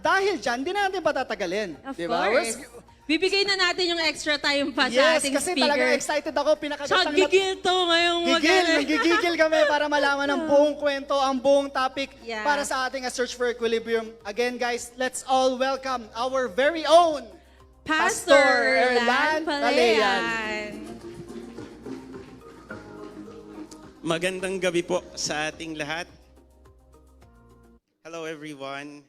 Dahil dyan, di natin patatagalin. Of Di ba? course. Bibigay na natin yung extra time pa sa Yes, ating kasi speaker. talaga excited ako. Tsaka gigil to ngayong Gigil kami para malaman ang buong kwento, ang buong topic Yeah. para sa ating A Search for Equilibrium. Again, guys, let's all welcome our very own Pastor Erland Erland Palean. Palean. Magandang gabi po sa ating lahat. Hello everyone.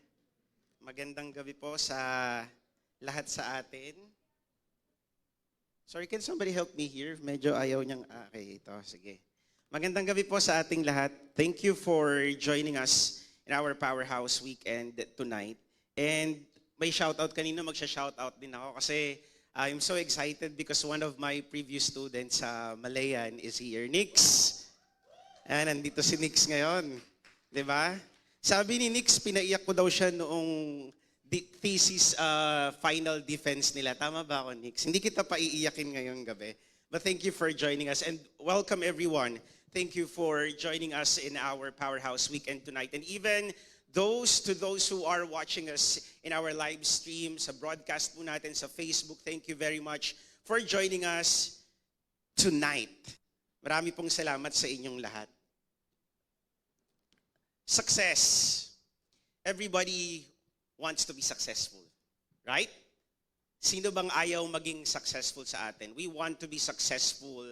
Magandang gabi po sa lahat sa atin. Sorry, can somebody help me here? Medyo ayaw niyang, okay, ito, sige. Magandang gabi po sa ating lahat. Thank you for joining us in our Powerhouse Weekend tonight. And may shoutout kanina, magsha-shoutout din ako kasi I'm so excited because one of my previous students sa Palean is here. Nix! Nandito si Nix ngayon. Di ba? Sabi ni Nix, pinaiyak ko daw siya noong thesis final defense nila. Tama ba ako, Nix? Hindi kita paiiyakin ngayong gabi. But thank you for joining us. And welcome everyone. Thank you for joining us in our Powerhouse Weekend tonight. And even those who are watching us in our live stream, sa broadcast po natin sa Facebook, thank you very much for joining us tonight. Marami pong salamat sa inyong lahat. Success. Everybody wants to be successful, right? Sino bang ayaw maging successful sa atin? We want to be successful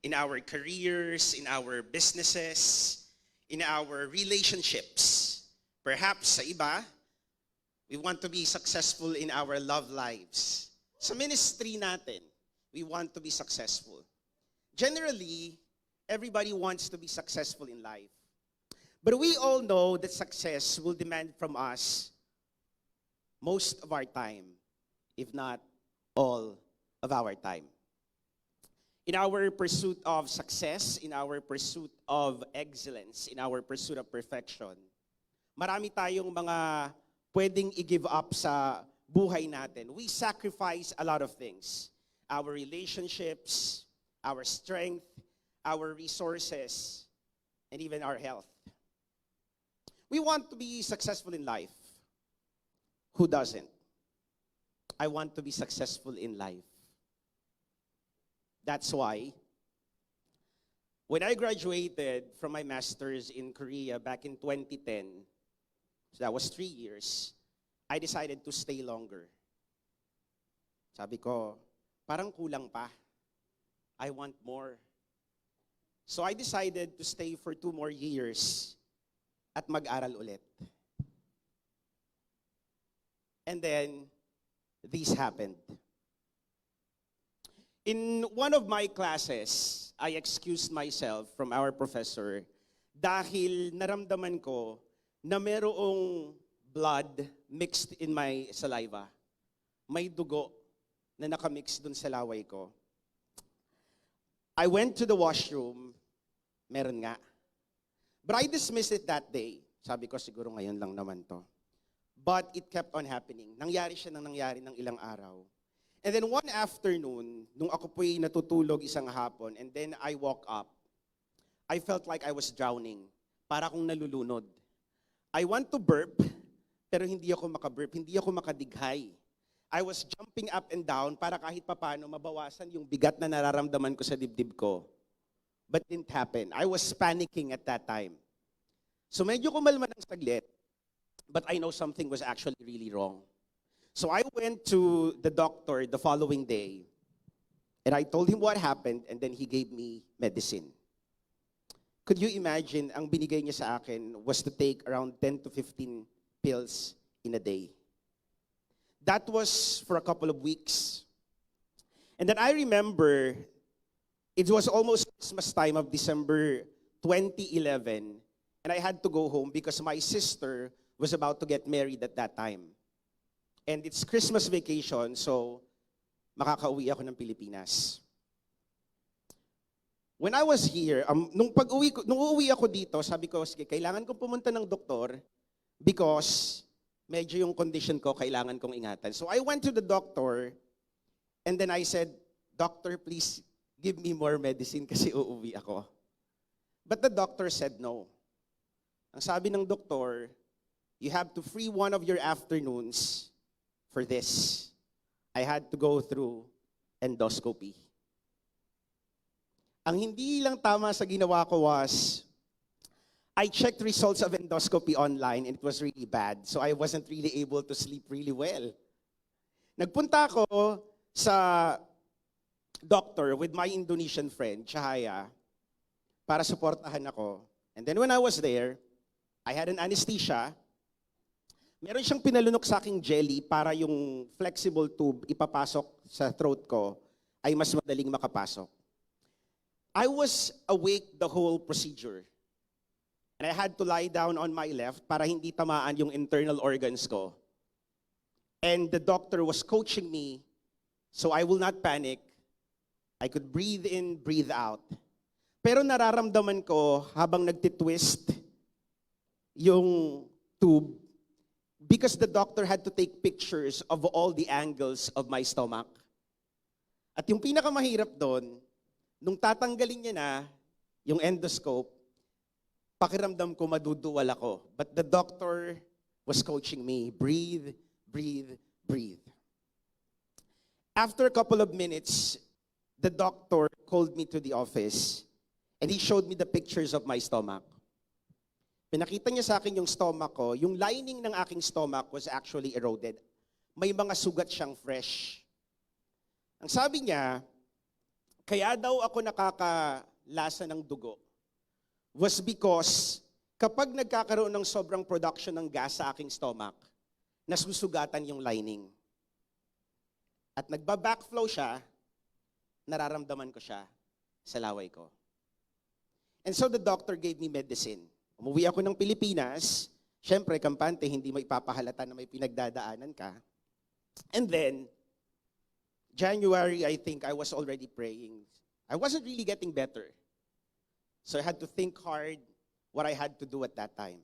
in our careers, in our businesses, in our relationships. Perhaps sa iba, we want to be successful in our love lives. Sa ministry natin, we want to be successful. Generally, everybody wants to be successful in life. But we all know that success will demand from us most of our time, if not all of our time. In our pursuit of success, in our pursuit of excellence, in our pursuit of perfection, marami tayong mga pwedeng i-give up sa buhay natin. We sacrifice a lot of things. Our relationships, our strength, our resources, and even our health. We want to be successful in life. Who doesn't? I want to be successful in life. That's why, when I graduated from my master's in Korea back in 2010, so that was 3 years, I decided to stay longer. Sabi ko, parang kulang pa. I want more. So I decided to stay for 2 more years at mag-aral ulit. And then, this happened. In one of my classes, I excused myself from our professor dahil naramdaman ko na merong blood mixed in my saliva. May dugo na nakamix dun sa laway ko. I went to the washroom, meron nga. But I dismissed it that day. Sabi ko, siguro ngayon lang naman to. But it kept on happening. Nangyari siya ng ilang araw. And then one afternoon, nung ako po'y natutulog isang hapon, and then I woke up, I felt like I was drowning. Para akong nalulunod. I want to burp, pero hindi ako makaburp, hindi ako makadighay. I was jumping up and down para kahit papano mabawasan yung bigat na nararamdaman ko sa dibdib ko. But it didn't happen. I was panicking at that time. So medyo kumalma ng saglit, but I know something was actually really wrong. So I went to the doctor the following day, and I told him what happened, and then he gave me medicine. Could you imagine, ang binigay niya sa akin was to take around 10 to 15 pills in a day. That was for a couple of weeks. And then I remember, it was almost Christmas time of December 2011, and I had to go home because my sister was about to get married at that time. And it's Christmas vacation, so makakauwi ako ng Pilipinas. When I was here, nung uuwi ako dito, sabi ko, sige, kailangan kong pumunta ng doktor because medyo yung condition ko kailangan kong ingatan. So I went to the doctor, and then I said, Doctor, please give me more medicine kasi uuwi ako. But the doctor said no. Ang sabi ng doktor, you have to free one of your afternoons for this. I had to go through endoscopy. Ang hindi lang tama sa ginawa ko was, I checked results of endoscopy online and it was really bad. So I wasn't really able to sleep really well. Nagpunta ako sa doctor with my Indonesian friend, Chahaya, para suportahan ako. And then when I was there, I had an anesthesia. Meron siyang pinalunok sa aking jelly para yung flexible tube ipapasok sa throat ko ay mas madaling makapasok. I was awake the whole procedure. And I had to lie down on my left para hindi tamaan yung internal organs ko. And the doctor was coaching me so I will not panic. I could breathe in, breathe out. Pero nararamdaman ko habang nagtitwist yung tube because the doctor had to take pictures of all the angles of my stomach. At yung pinakamahirap doon, nung tatanggalin niya na yung endoscope, pakiramdam ko maduduwal ako. But the doctor was coaching me, breathe, breathe, breathe. After a couple of minutes, the doctor called me to the office and he showed me the pictures of my stomach. Pinakita niya sa akin yung stomach ko, yung lining ng aking stomach was actually eroded. May mga sugat siyang fresh. Ang sabi niya, kaya daw ako nakakalasa ng dugo was because kapag nagkakaroon ng sobrang production ng gas sa aking stomach, nasusugatan yung lining. At nagba-backflow siya, nararamdaman ko siya sa laway ko. And so the doctor gave me medicine. Umuwi ako ng Pilipinas, syempre, kampante, hindi mo ipapahalata na may pinagdadaanan ka. And then, January, I think, I was already praying. I wasn't really getting better. So I had to think hard what I had to do at that time.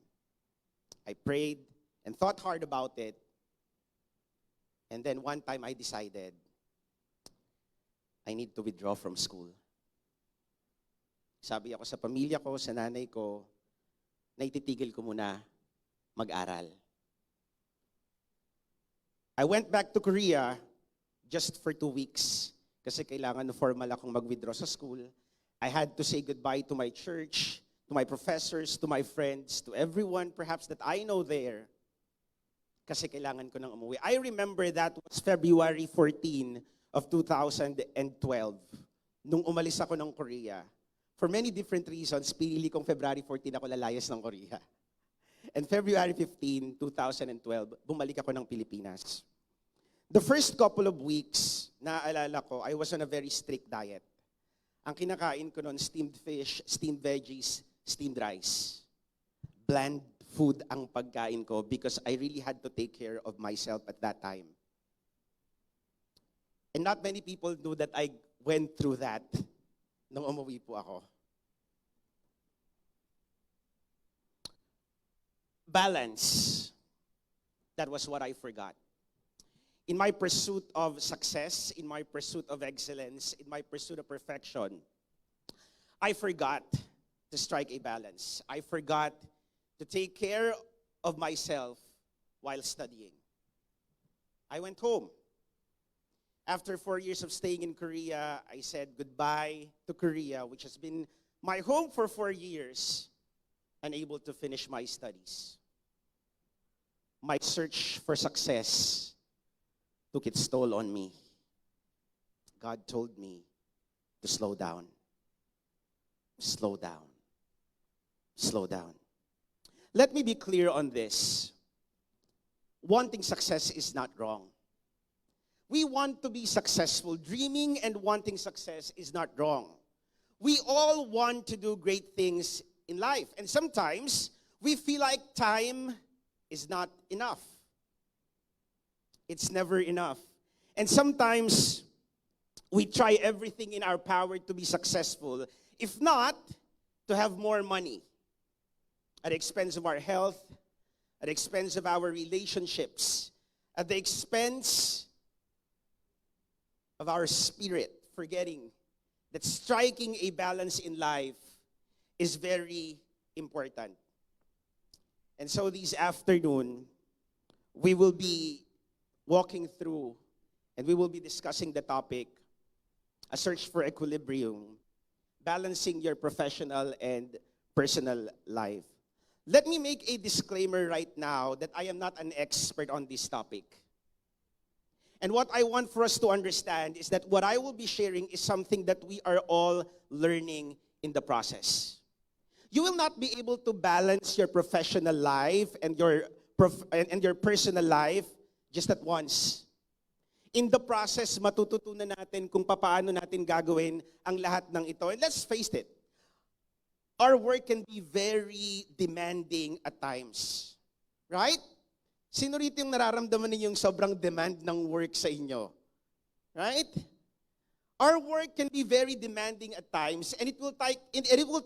I prayed and thought hard about it. And then one time I decided, I need to withdraw from school. Sabi ako sa pamilya ko, sa nanay ko, na ititigil ko muna mag-aral. I went back to Korea just for 2 weeks kasi kailangan na formal akong mag-withdraw sa school. I had to say goodbye to my church, to my professors, to my friends, to everyone perhaps that I know there kasi kailangan ko nang umuwi. I remember that was February 14 of 2012 nung umalis ako ng Korea. For many different reasons, pinili kong February 14 ako lalayas ng Korea. And February 15, 2012, bumalik ako ng Pilipinas. The first couple of weeks, naaalala ko, I was on a very strict diet. Ang kinakain ko noon, steamed fish, steamed veggies, steamed rice. Bland food ang pagkain ko because I really had to take care of myself at that time. And not many people knew that I went through that nung umuwi po ako. Balance. That was what I forgot. In my pursuit of success, in my pursuit of excellence, in my pursuit of perfection, I forgot to strike a balance. I forgot to take care of myself while studying. I went home. After 4 years of staying in Korea, I said goodbye to Korea, which has been my home for 4 years, unable to finish my studies. My search for success took its toll on me. God told me to slow down. Slow down. Slow down. Let me be clear on this. Wanting success is not wrong. We want to be successful. Dreaming and wanting success is not wrong. We all want to do great things in life. And sometimes we feel like time is not enough. It's never enough. And sometimes we try everything in our power to be successful. If not, to have more money at the expense of our health, at the expense of our relationships, at the expense of our spirit, forgetting that striking a balance in life is very important. And so this afternoon, we will be walking through and we will be discussing the topic, a search for equilibrium, balancing your professional and personal life. Let me make a disclaimer right now that I am not an expert on this topic. And what I want for us to understand is that what I will be sharing is something that we are all learning in the process. You will not be able to balance your professional life and your personal life just at once. In the process, matututunan natin kung paano natin gagawin ang lahat ng ito. And let's face it, our work can be very demanding at times. Right? Sino rito yung nararamdaman ninyong sobrang demand ng work sa inyo? Right? Our work can be very demanding at times, and it will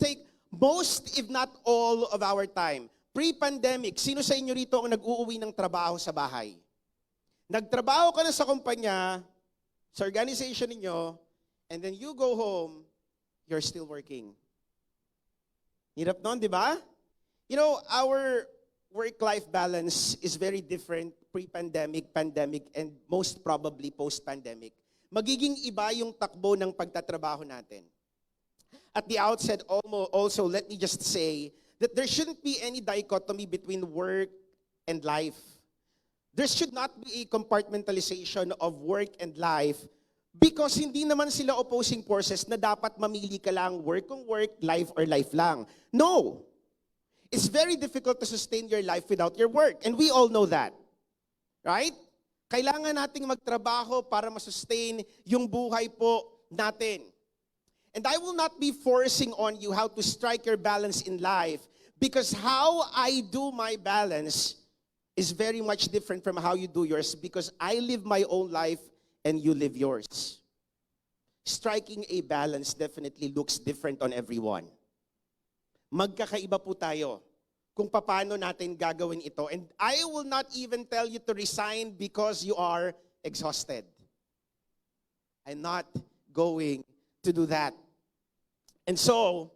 take most, if not all, of our time. Pre-pandemic, sino sa inyo rito ang nag-uuwi ng trabaho sa bahay? Nagtrabaho ka na sa kumpanya, sa organization ninyo, and then you go home, you're still working. Hirap nun, di ba? You know, our work-life balance is very different pre-pandemic, pandemic, and most probably post-pandemic. Magiging iba yung takbo ng pagtatrabaho natin. At the outset, also, let me just say that there shouldn't be any dichotomy between work and life. There should not be a compartmentalization of work and life because hindi naman sila opposing forces na dapat mamili ka lang work kung work, life or life lang. No! It's very difficult to sustain your life without your work. And we all know that. Right? Kailangan nating magtrabaho para masustain yung buhay po natin. And I will not be forcing on you how to strike your balance in life because how I do my balance is very much different from how you do yours because I live my own life and you live yours. Striking a balance definitely looks different on everyone. Magkakaiba po tayo kung paano natin gagawin ito. And I will not even tell you to resign because you are exhausted. I'm not going to do that. And so,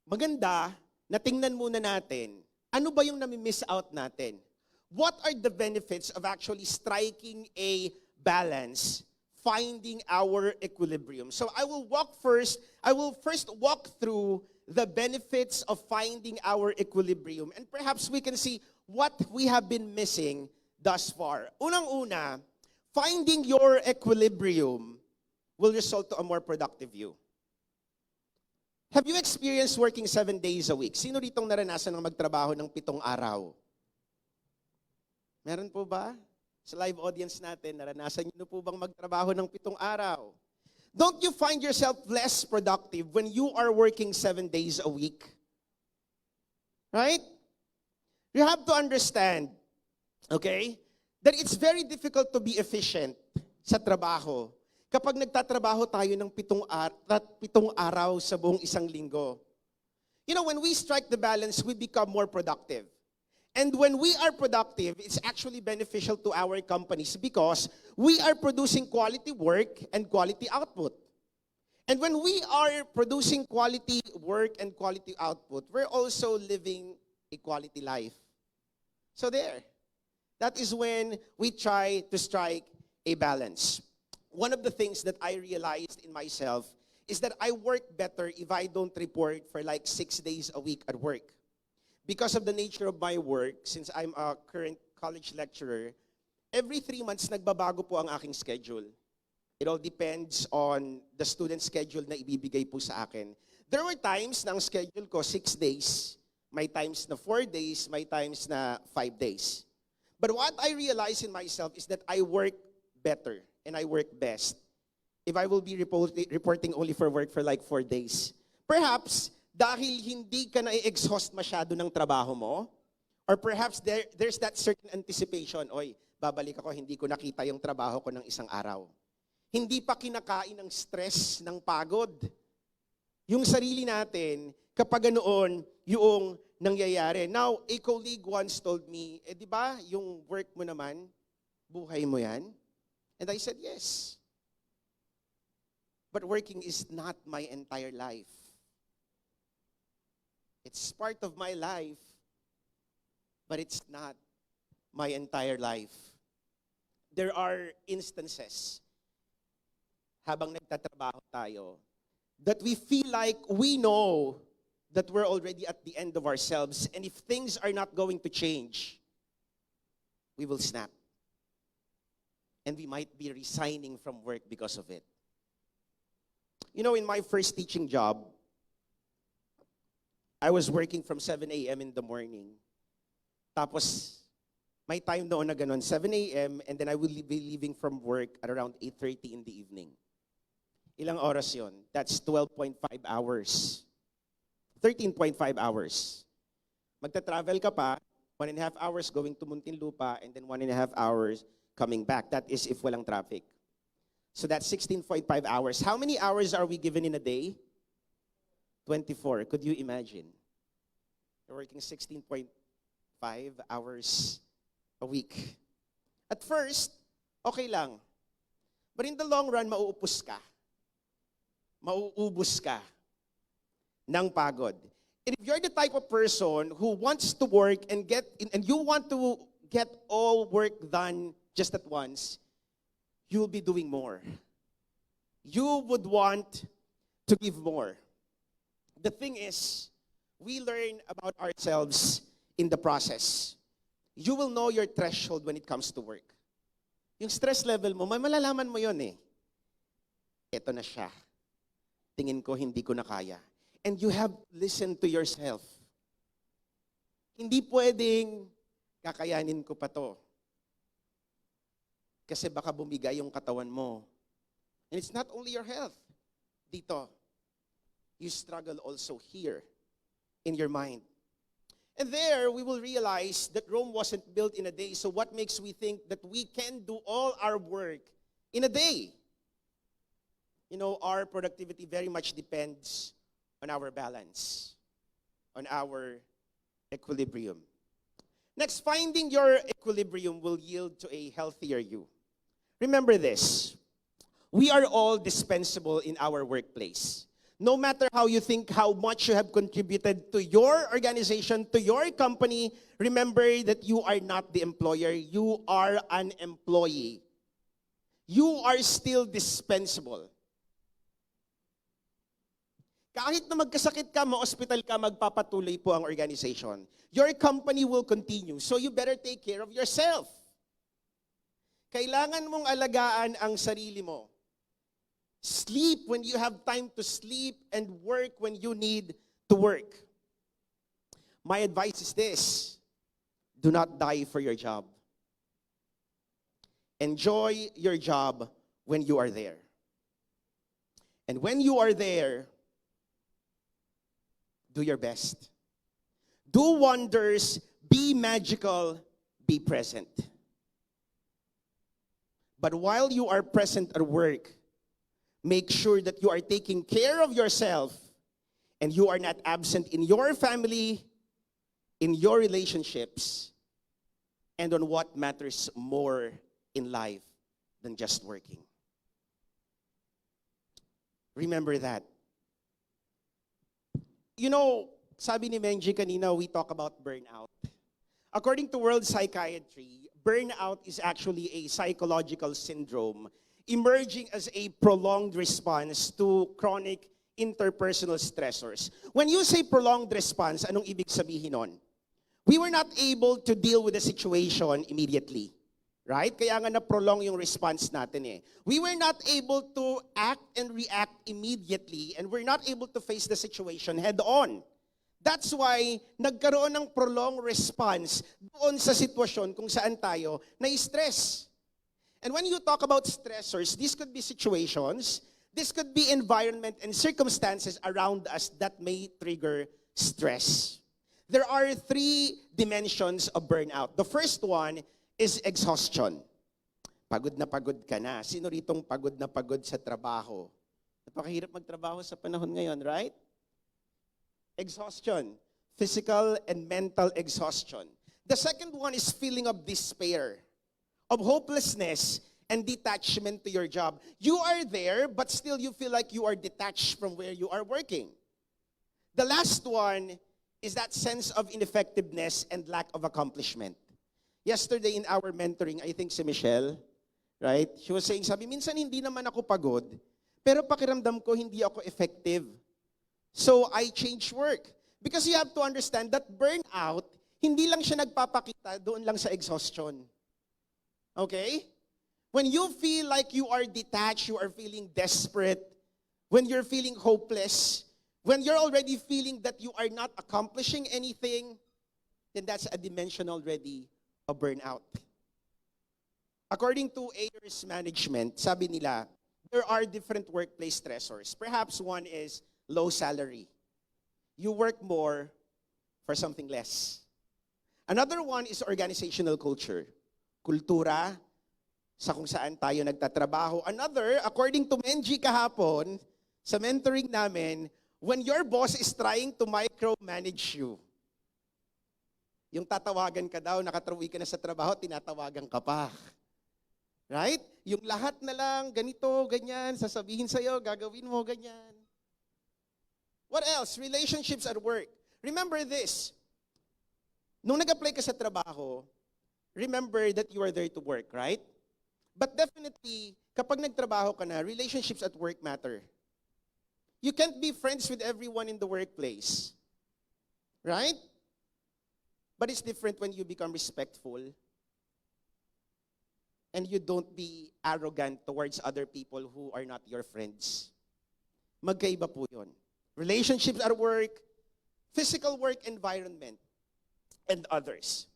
maganda na tingnan muna natin, ano ba yung nami-miss out natin? What are the benefits of actually striking a balance, finding our equilibrium? So I will first walk through the benefits of finding our equilibrium. And perhaps we can see what we have been missing thus far. Unang-una, finding your equilibrium will result to a more productive you. Have you experienced working 7 days a week? Sino ritong naranasan ng magtrabaho ng 7 araw? Meron po ba? Sa live audience natin, naranasan niyo po bang magtrabaho ng 7 araw? Don't you find yourself less productive when you are working 7 days a week? Right? You have to understand, okay, that it's very difficult to be efficient sa trabaho kapag nagtatrabaho tayo ng 7 araw sa buong isang linggo. You know, when we strike the balance, we become more productive. And when we are productive, it's actually beneficial to our companies because we are producing quality work and quality output. And when we are producing quality work and quality output, we're also living a quality life. So there, that is when we try to strike a balance. One of the things that I realized in myself is that I work better if I don't report for like 6 days a week at work. Because of the nature of my work, since I'm a current college lecturer, every 3 months nagbabago po ang aking schedule. It all depends on the student schedule na ibibigay po sa akin. There were times na ang schedule ko 6 days, may times na 4 days, may times na 5 days. But what I realize in myself is that I work better and I work best if I will be reporting only for work for like 4 days. Perhaps dahil hindi ka na-exhaust masyado ng trabaho mo, or perhaps there's that certain anticipation, oy, babalik ako, hindi ko nakita yung trabaho ko ng isang araw. Hindi pa kinakain ng stress, ng pagod. Yung sarili natin, kapag ganoon, yung nangyayari. Now, a colleague once told me, di ba, yung work mo naman, buhay mo yan? And I said, yes. But working is not my entire life. It's part of my life, but it's not my entire life. There are instances habang nagtatrabaho tayo that we feel like we know that we're already at the end of ourselves, and if things are not going to change, we will snap. And we might be resigning from work because of it. You know, in my first teaching job, I was working from 7 a.m. in the morning. Tapos, may time noon na ganun, 7 a.m. and then I will be leaving from work at around 8:30 in the evening. Ilang oras yon? That's 12.5 hours. 13.5 hours. Magta-travel ka pa, 1.5 hours going to Muntinlupa, and then 1.5 hours coming back. That is if walang traffic. So that's 16.5 hours. How many hours are we given in a day? 24. Could you imagine? You're working 16.5 hours a week. At first, okay lang. But in the long run, mauupos ka. Mauubos ka ng pagod. And if you're the type of person who wants to work and you want to get all work done just at once, you will be doing more. You would want to give more. The thing is, we learn about ourselves in the process. You will know your threshold when it comes to work. Yung stress level mo, may malalaman mo yun eh. Ito na siya. Tingin ko, hindi ko na kaya. And you have listened to yourself. Hindi pwedeng kakayanin ko pa to. Kasi baka bumigay yung katawan mo. And it's not only your health. Dito, you struggle also here in your mind. And there, we will realize that Rome wasn't built in a day. So what makes we think that we can do all our work in a day? You know, our productivity very much depends on our balance, on our equilibrium. Next, finding your equilibrium will yield to a healthier you. Remember this, we are all dispensable in our workplace. No matter how you think, how much you have contributed to your organization, to your company, remember that you are not the employer, you are an employee. You are still dispensable. Kahit na magkasakit ka, ma-hospital ka, magpapatuloy po ang organization. Your company will continue, so you better take care of yourself. Kailangan mong alagaan ang sarili mo. Sleep when you have time to sleep and work when you need to work. My advice is this, do not die for your job. Enjoy your job when you are there. And when you are there, do your best. Do wonders, be magical, be present. But while you are present at work, make sure that you are taking care of yourself and you are not absent in your family, in your relationships, and on what matters more in life than just working. Remember that. You know, sabi ni Menji kanina, we talk about burnout. According to World Psychiatry, burnout is actually a psychological syndrome emerging as a prolonged response to chronic interpersonal stressors. When you say prolonged response, anong ibig sabihin nun? We were not able to deal with the situation immediately. Right? Kaya nga na-prolong yung response natin eh. We were not able to act and react immediately and we're not able to face the situation head on. That's why nagkaroon ng prolonged response doon sa sitwasyon kung saan tayo na-stress. And when you talk about stressors, this could be situations, this could be environment and circumstances around us that may trigger stress. There are 3 dimensions of burnout. The first one is exhaustion. Pagod na pagod ka na. Sino ritong pagod na pagod sa trabaho? Napakahirap magtrabaho sa panahon ngayon, right? Exhaustion. Physical and mental exhaustion. The second one is feeling of despair, of hopelessness and detachment to your job. You are there, but still you feel like you are detached from where you are working. The last one is that sense of ineffectiveness and lack of accomplishment. Yesterday in our mentoring, I think si Michelle, right? She was saying, sabi, minsan hindi naman ako pagod, pero pakiramdam ko hindi ako effective. So I change work. Because you have to understand that burnout, hindi lang siya nagpapakita doon lang sa exhaustion. Okay? When you feel like you are detached, you are feeling desperate, when you're feeling hopeless, when you're already feeling that you are not accomplishing anything, then that's a dimension already of burnout. According to Ayers Management, sabi nila, there are different workplace stressors. Perhaps one is low salary. You work more for something less. Another one is organizational culture. Kultura, sa kung saan tayo nagtatrabaho. Another, according to Menji kahapon, sa mentoring namin, when your boss is trying to micromanage you, yung tatawagan ka daw, nakatrawid ka na sa trabaho, tinatawagan ka pa. Right? Yung lahat na lang, ganito, ganyan, sasabihin sa'yo, gagawin mo, ganyan. What else? Relationships at work. Remember this. Nung nag-apply ka sa trabaho, remember that you are there to work, right? But definitely, kapag nagtrabaho ka na, relationships at work matter. You can't be friends with everyone in the workplace. Right? But it's different when you become respectful and you don't be arrogant towards other people who are not your friends. Magkaiba po yun. Relationships at work, physical work environment, and others.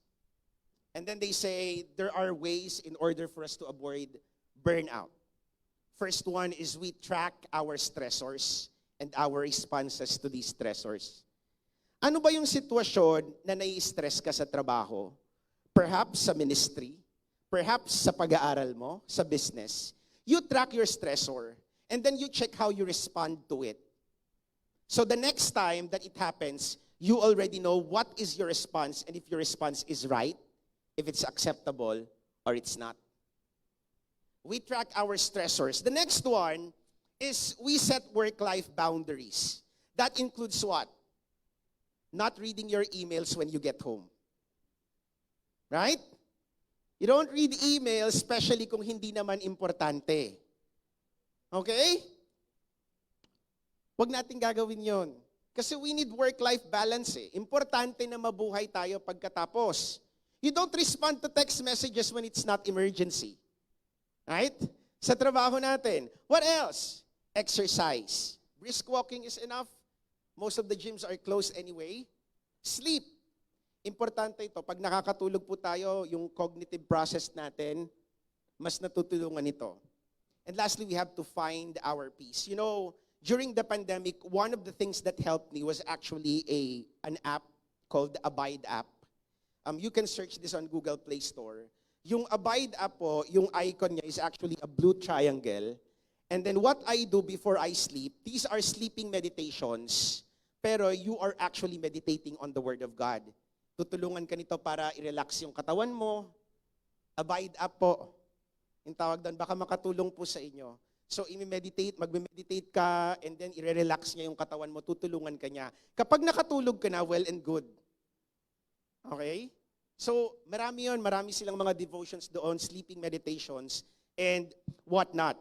And then they say there are ways in order for us to avoid burnout. First one is we track our stressors and our responses to these stressors. Ano ba yung sitwasyon na nai-stress ka sa trabaho? Perhaps sa ministry, perhaps sa pag-aaral mo, sa business. You track your stressor and then you check how you respond to it. So the next time that it happens, you already know what is your response and if your response is right, if it's acceptable or it's not. We track our stressors. The next one is we set work-life boundaries. That includes what? Not reading your emails when you get home. Right? You don't read emails, especially kung hindi naman importante. Okay? Huwag natin gagawin yon. Kasi we need work-life balance eh. Importante na mabuhay tayo pagkatapos. You don't respond to text messages when it's not emergency. Right? Sa trabaho natin. What else? Exercise. Brisk walking is enough. Most of the gyms are closed anyway. Sleep. Importante ito. Pag nakakatulog po tayo, yung cognitive process natin, mas natutulungan ito. And lastly, we have to find our peace. You know, during the pandemic, one of the things that helped me was actually an app called the Abide app. You can search this on Google Play Store. Yung Abide app po, yung icon niya is actually a blue triangle. And then what I do before I sleep, these are sleeping meditations, pero you are actually meditating on the Word of God. Tutulungan ka nito para i-relax yung katawan mo. Abide up po. Yung tawag doon, baka makatulong po sa inyo. So, magme-meditate ka, and then i-relax niya yung katawan mo, tutulungan ka niya. Kapag nakatulog ka na, well and good. Okay? So, marami silang mga devotions doon, sleeping meditations, and whatnot.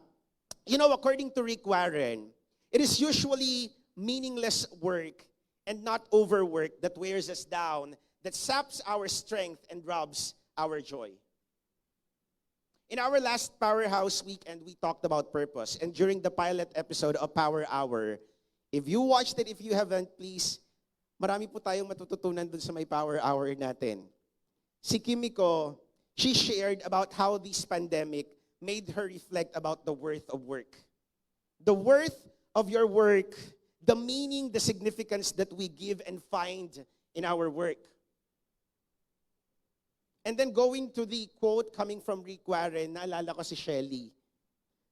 You know, according to Rick Warren, it is usually meaningless work and not overwork that wears us down, that saps our strength and robs our joy. In our last Powerhouse Weekend, we talked about purpose. And during the pilot episode of Power Hour, if you watched it, if you haven't, please, marami po tayong matututunan dun sa may Power Hour natin. Si Kimiko, she shared about how this pandemic made her reflect about the worth of work. The worth of your work, the meaning, the significance that we give and find in our work. And then going to the quote coming from Rick Warren, naalala ko si Shelly.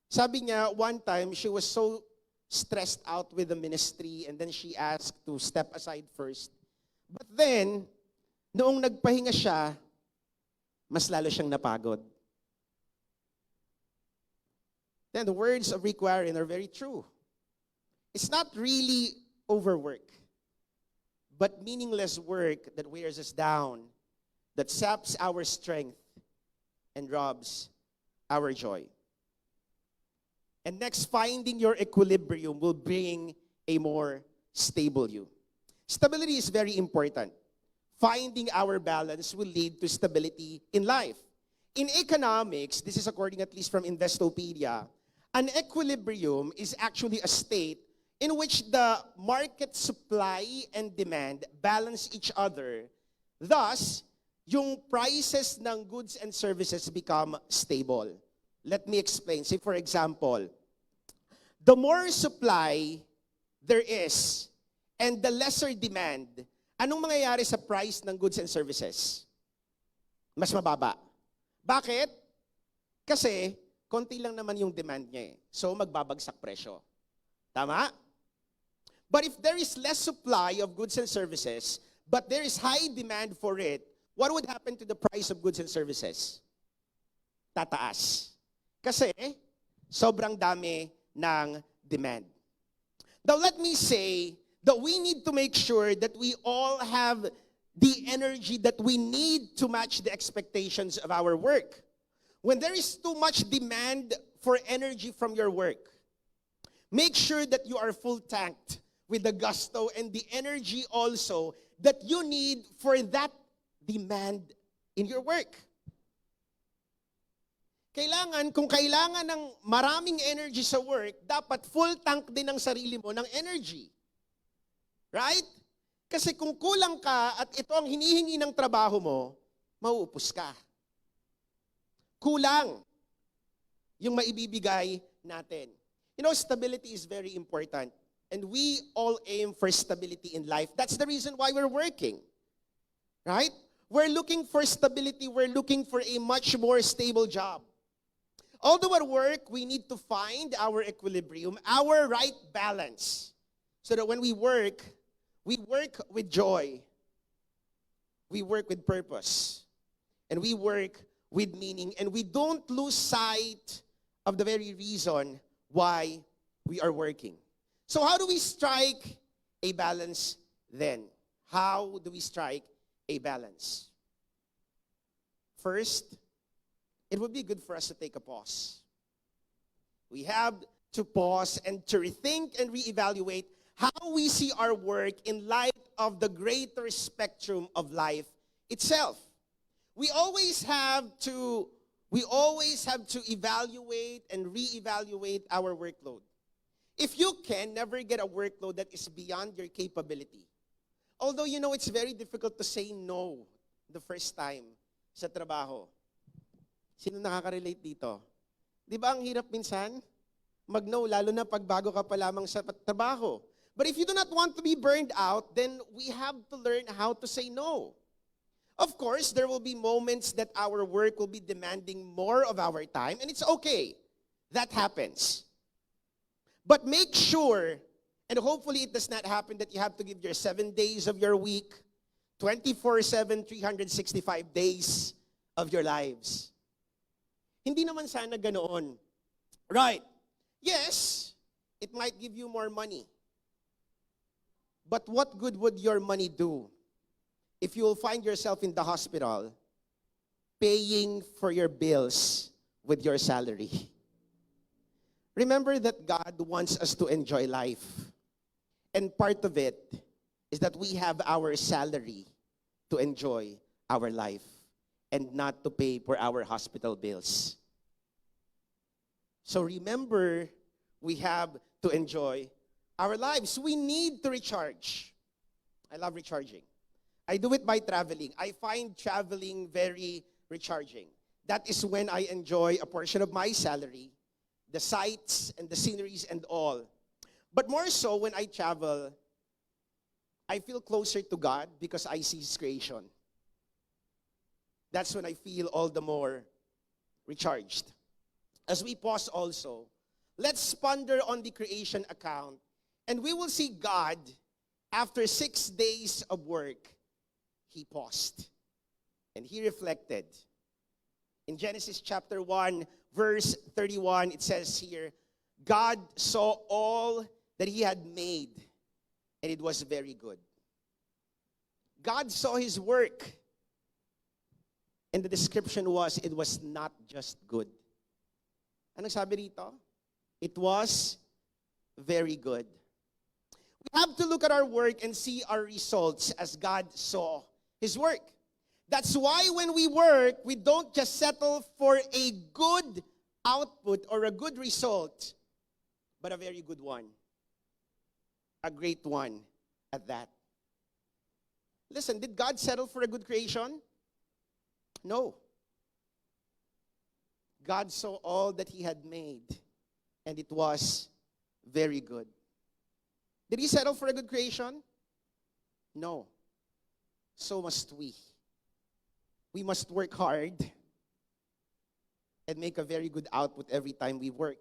Sabi niya, one time, she was so stressed out with the ministry and then she asked to step aside first. But then, noong nagpahinga siya, mas lalo siyang napagod. Then the words of Rick Warren are very true. It's not really overwork, but meaningless work that wears us down, that saps our strength and robs our joy. And next, finding your equilibrium will bring a more stable you. Stability is very important. Finding our balance will lead to stability in life. In economics, this is according at least from Investopedia, an equilibrium is actually a state in which the market supply and demand balance each other. Thus, yung prices ng goods and services become stable. Let me explain. Say for example, the more supply there is and the lesser demand, anong mangyayari sa price ng goods and services? Mas mababa. Bakit? Kasi konti lang naman yung demand niya eh. So magbabagsak presyo. Tama? But if there is less supply of goods and services, but there is high demand for it, what would happen to the price of goods and services? Tataas. Kasi sobrang dami ng demand. Now let me say that we need to make sure that we all have the energy that we need to match the expectations of our work. When there is too much demand for energy from your work, make sure that you are full tanked with the gusto and the energy also that you need for that demand in your work. Kung kailangan ng maraming energy sa work, dapat full tank din ang sarili mo ng energy. Right? Kasi kung kulang ka at ito ang hinihingi ng trabaho mo, mauupos ka. Kulang yung maibibigay natin. You know, stability is very important. And we all aim for stability in life. That's the reason why we're working. Right? We're looking for stability. We're looking for a much more stable job. Although at work, we need to find our equilibrium, our right balance. So that when we work with joy. We work with purpose. And we work with meaning. And we don't lose sight of the very reason why we are working. So how do we strike a balance then? How do we strike a balance? First, it would be good for us to take a pause. We have to pause and to rethink and reevaluate how we see our work in light of the greater spectrum of life itself. We always have to evaluate and reevaluate our workload. If you can, never get a workload that is beyond your capability. Although, you know, it's very difficult to say no the first time sa trabaho. Sino nakaka-relate dito? Di ba ang hirap minsan? Mag-no, lalo na pag bago ka pa lamang sa trabaho. But if you do not want to be burned out, then we have to learn how to say no. Of course, there will be moments that our work will be demanding more of our time, and it's okay. That happens. But make sure, and hopefully it does not happen that you have to give your 7 days of your week, 24/7, 365 days of your lives. Hindi naman sana ganoon. Right. Yes, it might give you more money. But what good would your money do if you will find yourself in the hospital paying for your bills with your salary? Remember that God wants us to enjoy life. And part of it is that we have our salary to enjoy our life and not to pay for our hospital bills. So remember, we have to enjoy our lives. We need to recharge. I love recharging. I do it by traveling. I find traveling very recharging. That is when I enjoy a portion of my salary, the sights and the sceneries and all. But more so when I travel, I feel closer to God because I see His creation. That's when I feel all the more recharged. As we pause also, let's ponder on the creation account, and we will see God, after 6 days of work, He paused. And He reflected. In Genesis chapter 1, verse 31, it says here, God saw all that He had made, and it was very good. God saw his work. And the description was, it was not just good. Anong sabi rito? It was very good. We have to look at our work and see our results as God saw his work. That's why when we work, we don't just settle for a good output or a good result, but a very good one. A great one at that. Listen, did God settle for a good creation? No. God saw all that he had made, and it was very good. Did he settle for a good creation? No. So must we. We must work hard and make a very good output every time we work.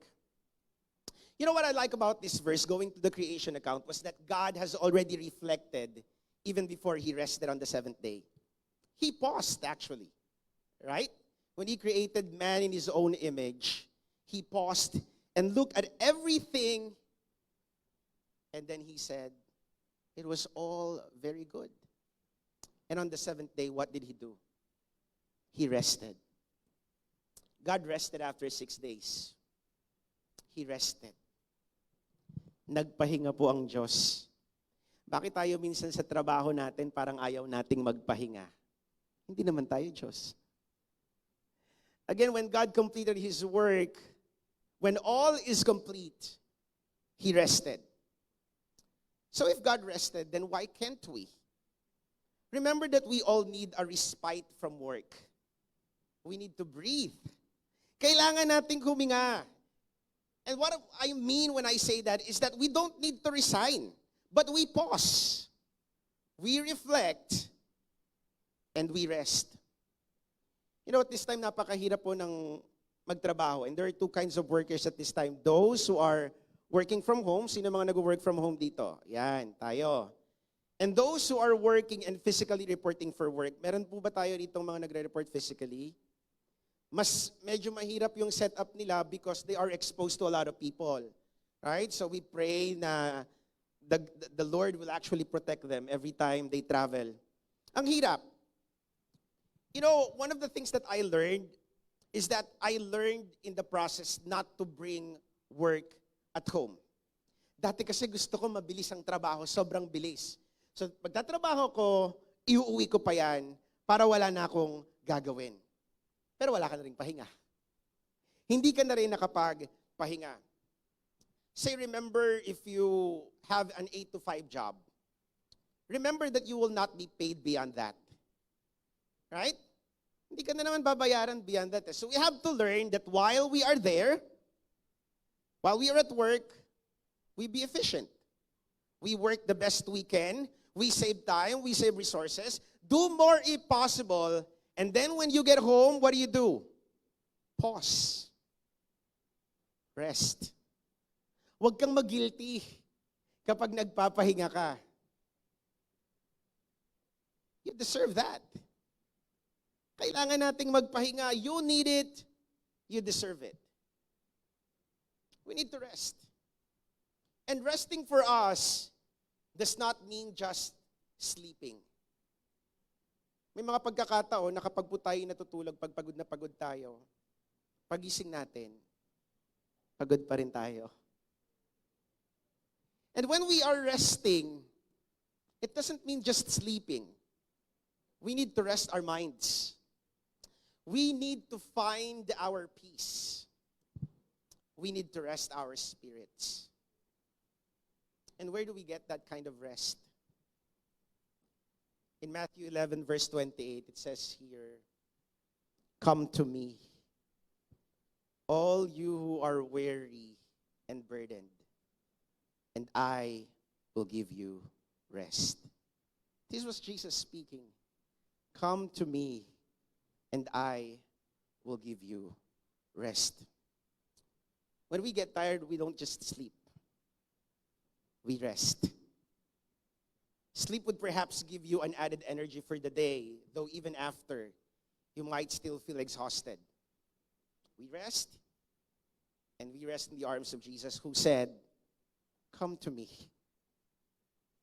You know what I like about this verse, going to the creation account, was that God has already reflected even before he rested on the seventh day. He paused, actually. Right? When he created man in his own image, he paused and looked at everything, and then he said, it was all very good. And on the seventh day, what did he do? He rested. God rested after 6 days. He rested. Nagpahinga po ang Diyos. Bakit tayo minsan sa trabaho natin parang ayaw nating magpahinga? Hindi naman tayo Diyos. Again, when God completed his work, when all is complete, he rested. So if God rested, then why can't we? Remember that we all need a respite from work. We need to breathe. Kailangan nating huminga. And what I mean when I say that is that we don't need to resign, but we pause. We reflect, and we rest. You know, at this time, napakahirap po ng magtrabaho. And there are two kinds of workers at this time. Those who are working from home. Sino mga nag-work from home dito? Yan, tayo. And those who are working and physically reporting for work. Meron po ba tayo dito mga nagre-report physically? Mas medyo mahirap yung setup nila because they are exposed to a lot of people. Right? So we pray na the Lord will actually protect them every time they travel. Ang hirap. You know, one of the things that I learned is that I learned in the process not to bring work at home. Dati kasi gusto ko mabilis ang trabaho, sobrang bilis. So pagtatrabaho ko, iuuwi ko pa yan para wala na akong gagawin. Pero wala ka na rin pahinga. Hindi ka na rin nakapagpahinga. Say, remember if you have an 8 to 5 job, remember that you will not be paid beyond that. Right? Hindi ka na naman babayaran beyond that. So we have to learn that while we are there, while we are at work, we be efficient. We work the best we can. We save time. We save resources. Do more if possible. And then when you get home, what do? Pause. Rest. Huwag kang mag-guilty kapag nagpapahinga ka. You deserve that. Kailangan nating magpahinga. You need it. You deserve it. We need to rest. And resting for us does not mean just sleeping. May mga pagkakataon na kapag po tayo natutulog, pag pagod na pagod tayo, pagising natin, pagod pa rin tayo. And when we are resting, it doesn't mean just sleeping. We need to rest our minds. We need to find our peace. We need to rest our spirits. And where do we get that kind of rest? In Matthew 11, verse 28, it says here, "Come to me, all you who are weary and burdened, and I will give you rest." This was Jesus speaking. Come to me, and I will give you rest. When we get tired, we don't just sleep. We rest. Sleep would perhaps give you an added energy for the day, though even after, you might still feel exhausted. We rest, and we rest in the arms of Jesus, who said, "Come to me,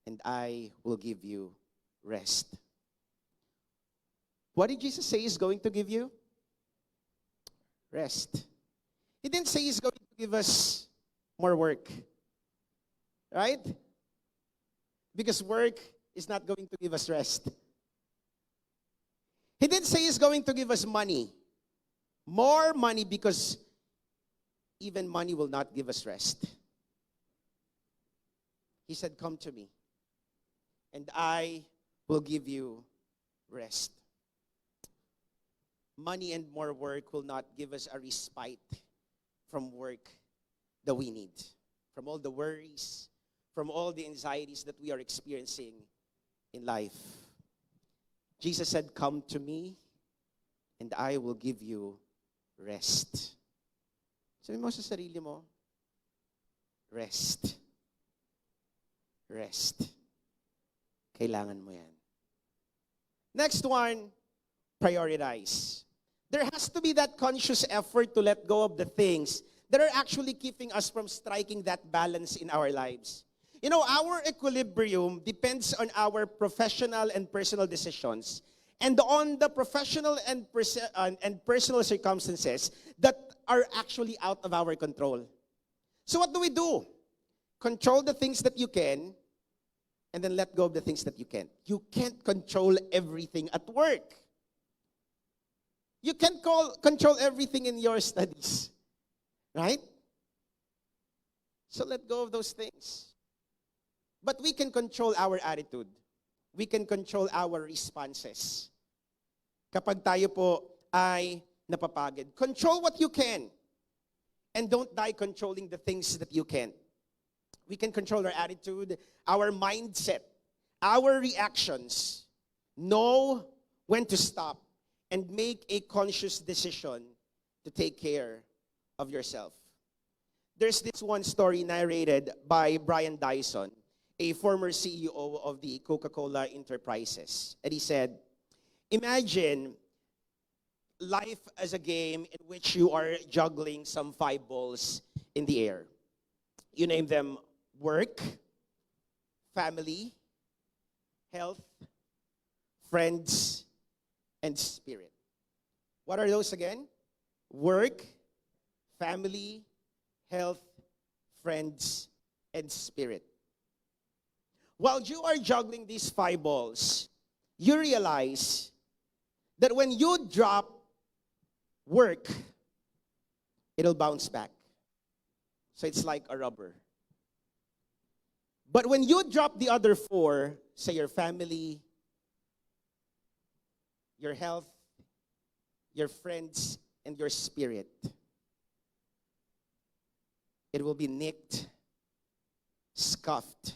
and I will give you rest." What did Jesus say He's going to give you? Rest. He didn't say He's going to give us more work. Right? Because work is not going to give us rest. He didn't say He's going to give us money. More money, because even money will not give us rest. He said, come to me, and I will give you rest. Money and more work will not give us a respite from work that we need, from all the worries, from all the anxieties that we are experiencing in life. Jesus said, come to me, and I will give you rest. Sabi mo sa sarili mo, rest. Rest. Kailangan mo yan. Next one, prioritize. There has to be that conscious effort to let go of the things that are actually keeping us from striking that balance in our lives. You know, our equilibrium depends on our professional and personal decisions and on the professional and personal circumstances that are actually out of our control. So what do? Control the things that you can, and then let go of the things that you can't. You can't control everything at work. You can't control everything in your studies. Right? So let go of those things. But we can control our attitude. We can control our responses. Kapag tayo po ay napapagod, control what you can. And don't die controlling the things that you can't. We can control our attitude, our mindset, our reactions. Know when to stop and make a conscious decision to take care of yourself. There's this one story narrated by Brian Dyson, a former CEO of the Coca-Cola Enterprises. And he said, imagine life as a game in which you are juggling some 5 balls in the air. You name them work, family, health, friends, and spirit. What are those again? Work, family, health, friends, and spirit. While you are juggling these 5 balls, you realize that when you drop work, it'll bounce back. So it's like a rubber. But when you drop the other 4, say your family, your health, your friends, and your spirit, it will be nicked, scuffed,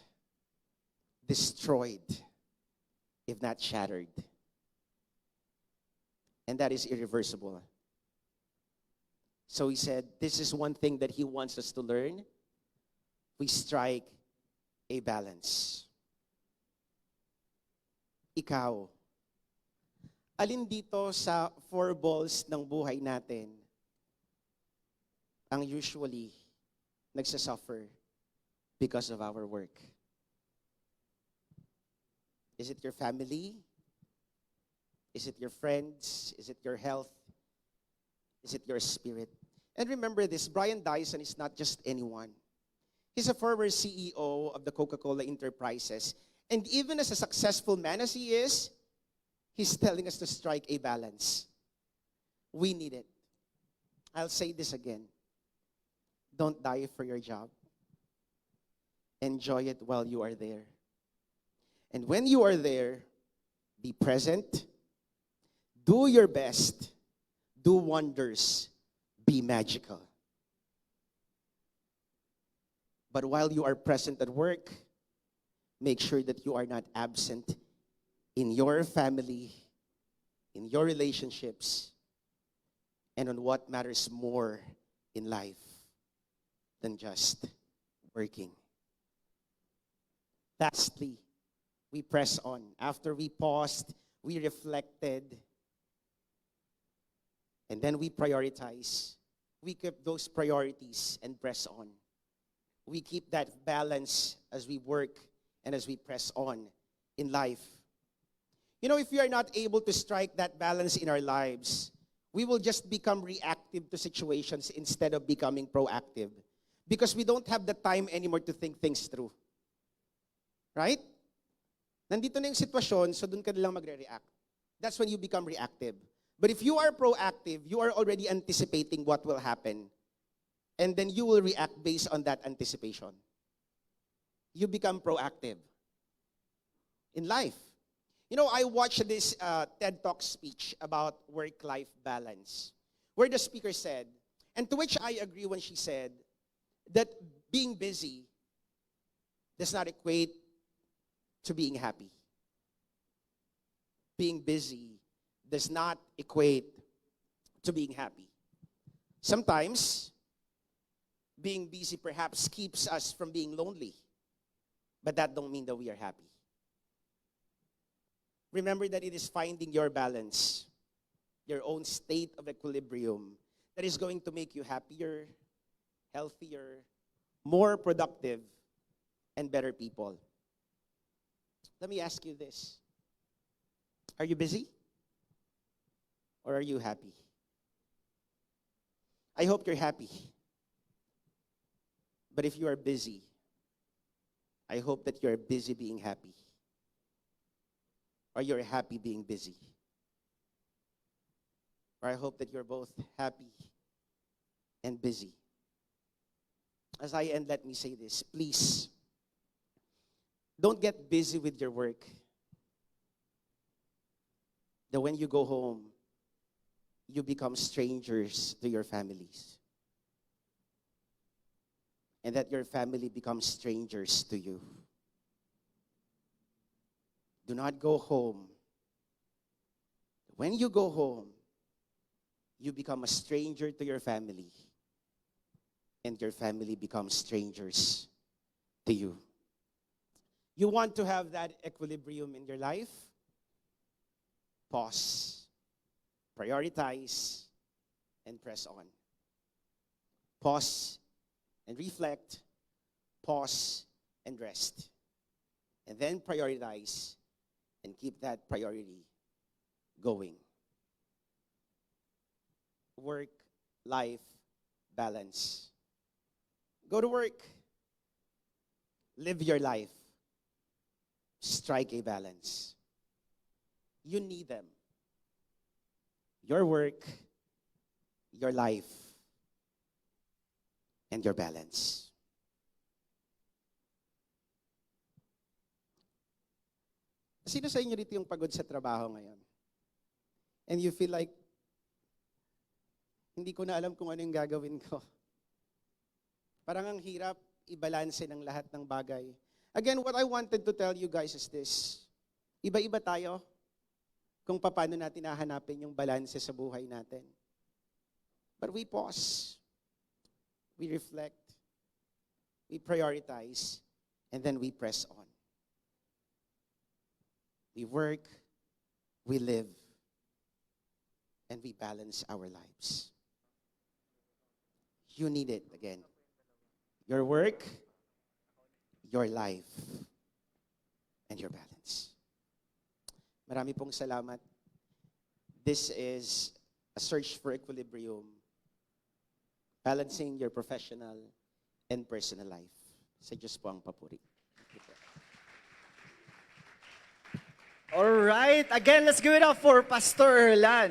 destroyed, if not shattered. And that is irreversible. So he said, this is one thing that he wants us to learn. We strike a balance. Ikaw, alin dito sa 4 balls ng buhay natin ang usually nagsasuffer because of our work? Is it your family? Is it your friends? Is it your health? Is it your spirit? And remember this, Brian Dyson is not just anyone. He's a former CEO of the Coca-Cola Enterprises. And even as a successful man as he is, he's telling us to strike a balance. We need it. I'll say this again. Don't die for your job. Enjoy it while you are there. And when you are there, be present. Do your best. Do wonders. Be magical. But while you are present at work, make sure that you are not absent in your family, in your relationships, and on what matters more in life than just working. Lastly, we press on. After we paused, we reflected, and then we prioritize. We keep those priorities and press on. We keep that balance as we work and as we press on in life. You know, if we are not able to strike that balance in our lives, we will just become reactive to situations instead of becoming proactive. Because we don't have the time anymore to think things through. Right? Nandito na yung sitwasyon, so dun ka na lang magre-react. That's when you become reactive. But if you are proactive, you are already anticipating what will happen. And then you will react based on that anticipation. You become proactive in life. You know, I watched this TED Talk speech about work-life balance, where the speaker said, and to which I agree when she said, that being busy does not equate to being happy. Being busy does not equate to being happy. Sometimes, being busy perhaps keeps us from being lonely, but that don't mean that we are happy. Remember that it is finding your balance, your own state of equilibrium, that is going to make you happier, healthier, more productive, and better people. Let me ask you this. Are you busy? Or are you happy? I hope you're happy. But if you are busy, I hope that you're busy being happy. Or you're happy being busy. Or I hope that you're both happy and busy. As I end, let me say this. Please, don't get busy with your work. That when you go home, you become strangers to your families. And that your family becomes strangers to you. Do not go home. When you go home, you become a stranger to your family. And your family becomes strangers to you. You want to have that equilibrium in your life? Pause, prioritize, and press on. Pause and reflect. Pause and rest. And then prioritize and keep that priority going. Work-life balance. Go to work. Live your life. Strike a balance. You need them. Your work, your life, and your balance. Sino sa inyo dito yung pagod sa trabaho ngayon? And you feel like, hindi ko na alam kung ano yung gagawin ko. Parang ang hirap i-balanse ng lahat ng bagay. Again, what I wanted to tell you guys is this. Iba-iba tayo kung paano natin hahanapin yung balanse sa buhay natin. But we pause. We reflect. We prioritize. And then we press on. We work. We live. And we balance our lives. You need it again. Your work, your life, and your balance. Marami pong salamat. This is a search for equilibrium, balancing your professional and personal life. Sa Diyos po ang papuri. All right. Again, let's give it up for Pastor Erland.